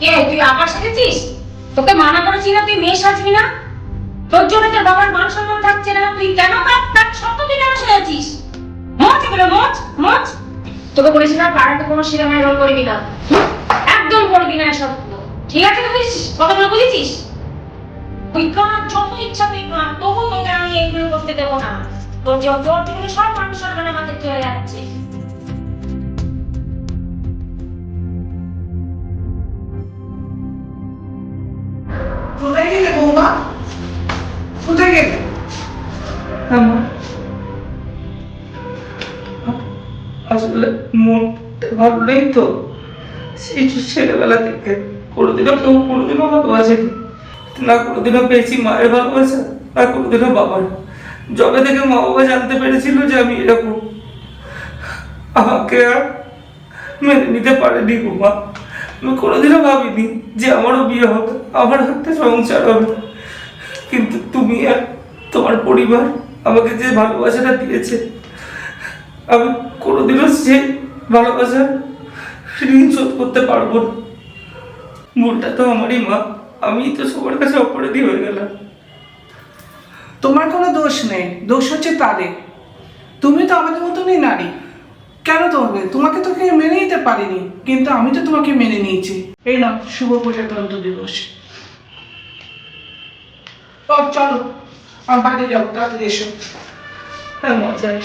কে তুই আকাশ সেজেছিস? তোকে মানা করেছি না তুই মেয়ে সাজবি না? তোর জন্য তোর বাবার মান সম্মান থাকছে না, তুই কেন তার সত্য তুই কেন সেজেছিস? মোচ এগুলো মোচ মোচ। তোকে বলেছি না পাড়াতে কোনো সিনেমায় রোল করবি না, একদম করবি না এসব। ঠিক আছে তুই কথাগুলো বুঝেছিস? তুই কার যত ইচ্ছা তুই কর, তবু তোকে আমি এগুলো করতে দেবো না। তোর যে জ্বর থেকে সব মানুষ সরকার আমাদের চলে যাচ্ছে। কোথায় গেলে বৌমা? কোথায় গেলে? আসলে মনটা ভালো নেই তো, সেই ছেলেবেলা থেকে কোনোদিনও ভালোবাসেনি, না কোনোদিনও পেয়েছি মায়ের ভালোবাসা, না কোনোদিনও বাবার। যবে থেকে মা বাবা জানতে পেরেছিল যে আমি এরকম, আমাকে আর মেনে নিতে পারেনি গো মা। আমি কোনোদিনও ভাবিনি যে আমারও বিয়ে হবে, আমার একটা সংসার হবে। কিন্তু তুমি আর তোমার পরিবার আমাকে যে ভালোবাসাটা দিয়েছে, আমি কোনোদিনও সে ভালোবাসার ঋণ শোধ করতে পারবো না। ভুলটা তো আমারই মা, আমি তো সবার কাছে অপরাধী হয়ে গেলাম। তোমার কোনো দোষ নেই, দোষ হচ্ছে তাদের। তুমি তো আমাদের মতনই নারী, কেন তোমাকে তো কেউ মেনে নিতে পারিনি, কিন্তু আমি তো তোমাকে মেনে নিয়েছি। এই নাও শুভ প্রজাতন্ত্র দিবস। চলো আমার বাড়ি যাবো, তাড়াতাড়ি এসো। হ্যাঁ মজায়